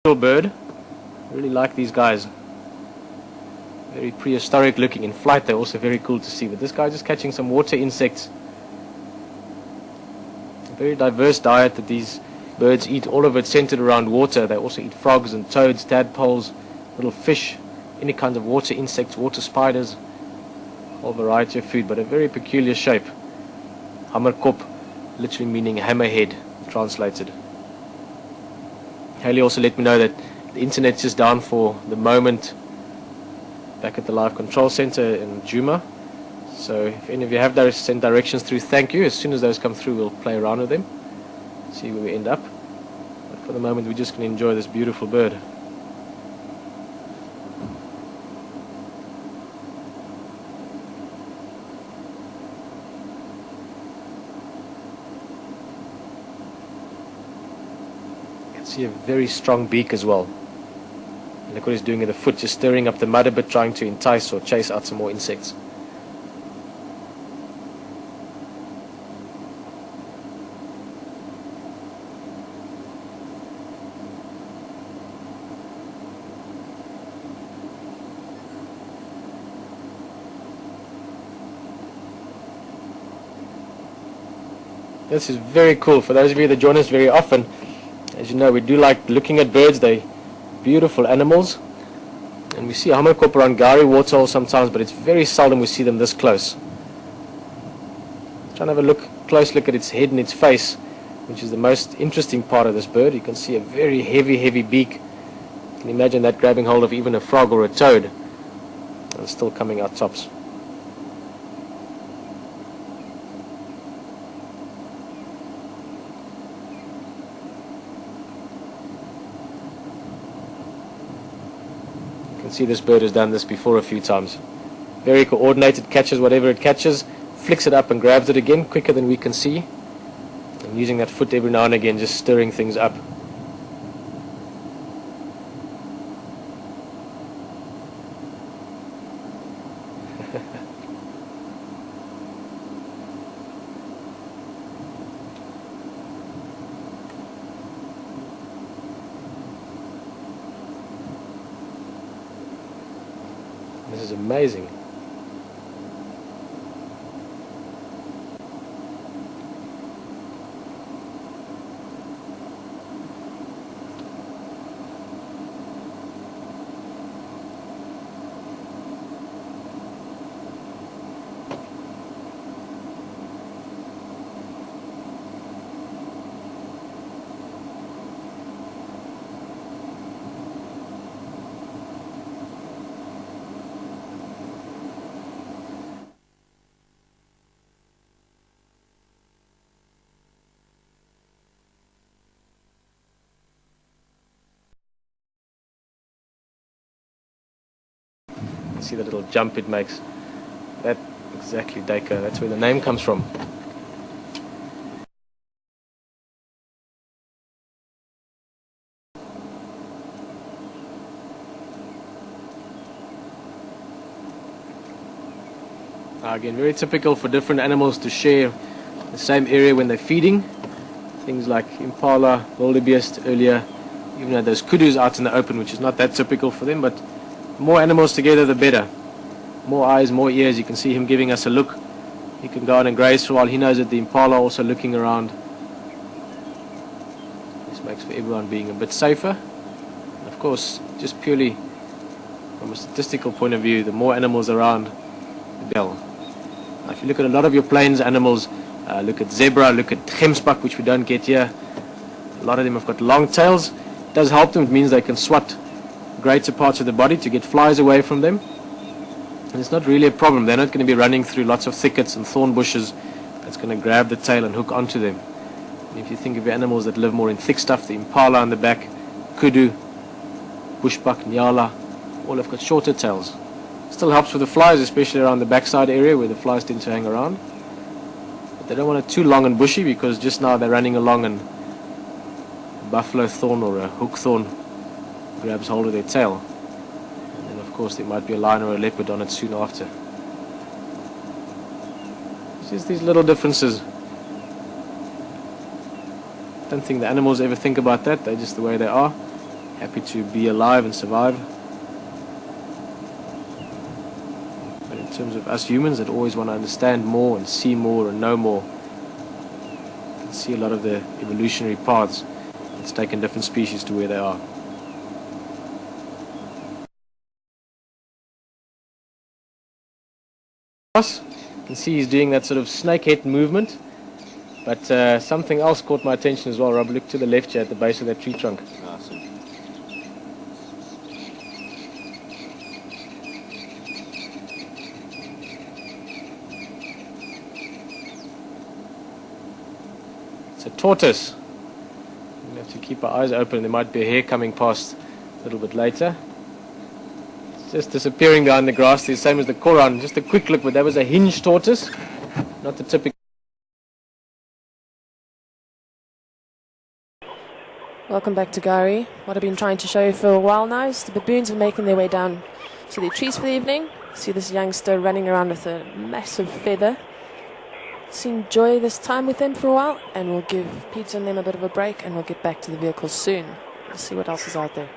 Bird. I really like these guys. Very prehistoric looking. In flight they're also very cool to see. But this guy just catching some water insects. A very diverse diet that these birds eat. All of it centered around water. They also eat frogs and toads, tadpoles, little fish, any kinds of water insects, water spiders. A whole variety of food, but a very peculiar shape. Hammerkop, literally meaning hammerhead, translated. Haley also let me know that the internet's just down for the moment back at the Live Control Center in Djuma. So if any of you have sent directions through, thank you. As soon as those come through, we'll play around with them, see where we end up. But for the moment, we're just going to enjoy this beautiful bird. See a very strong beak as well. And look what he's doing with the foot, just stirring up the mud a bit, trying to entice or chase out some more insects. This is very cool. For those of you that join us very often, as you know, we do like looking at birds. They're beautiful animals. And we see Hammerkop around Gari waterholes sometimes, but it's very seldom we see them this close. Trying to have a close look at its head and its face, which is the most interesting part of this bird. You can see a very heavy beak. You can imagine that grabbing hold of even a frog or a toad and still coming out tops. See, this bird has done this before a few times. Very coordinated, catches whatever it catches, flicks it up and grabs it again quicker than we can see, and using that foot every now and again, just stirring things up. This is amazing. See the little jump it makes. That exactly, duiker. That's where the name comes from. Again, very typical for different animals to share the same area when they're feeding. Things like impala, wildebeest earlier, even though those kudus out in the open, which is not that typical for them, but more animals together the better. More eyes, more ears. You can see him giving us a look. He can go out and graze for a while. He knows that the impala are also looking around. This makes for everyone being a bit safer. And of course, just purely from a statistical point of view, the more animals around, the better. Now, if you look at a lot of your plains animals, look at zebra, look at gemsbok, which we don't get here. A lot of them have got long tails. It does help them. It means they can swat greater parts of the body to get flies away from them. And it's not really a problem. They're not going to be running through lots of thickets and thorn bushes that's going to grab the tail and hook onto them. And if you think of the animals that live more in thick stuff, the impala on the back, kudu, bushbuck, nyala, all have got shorter tails. Still helps with the flies, especially around the backside area where the flies tend to hang around. But they don't want it too long and bushy, because just now they're running along and a buffalo thorn or a hook thorn grabs hold of their tail. And then of course there might be a lion or a leopard on it soon after. It's just these little differences. Don't think the animals ever think about that. They're just the way they are. happy to be alive and survive. But in terms of us humans that always want to understand more and see more and know more, you can see a lot of the evolutionary paths that's taken different species to where they are. You can see he's doing that sort of snake head movement, but something else caught my attention as well. Rob, look to the left here at the base of that tree trunk. Awesome. It's a tortoise. We have to keep our eyes open. There might be a hare coming past a little bit later. Just disappearing behind the grass, the same as the koran. Just a quick look, but that was a hinged tortoise, not the typical. Welcome back to Gari. What I've been trying to show you for a while now is the baboons are making their way down to the trees for the evening. See this youngster running around with a massive feather. Let's enjoy this time with them for a while, and we'll give Peter and them a bit of a break, and we'll get back to the vehicles soon. We'll see what else is out there.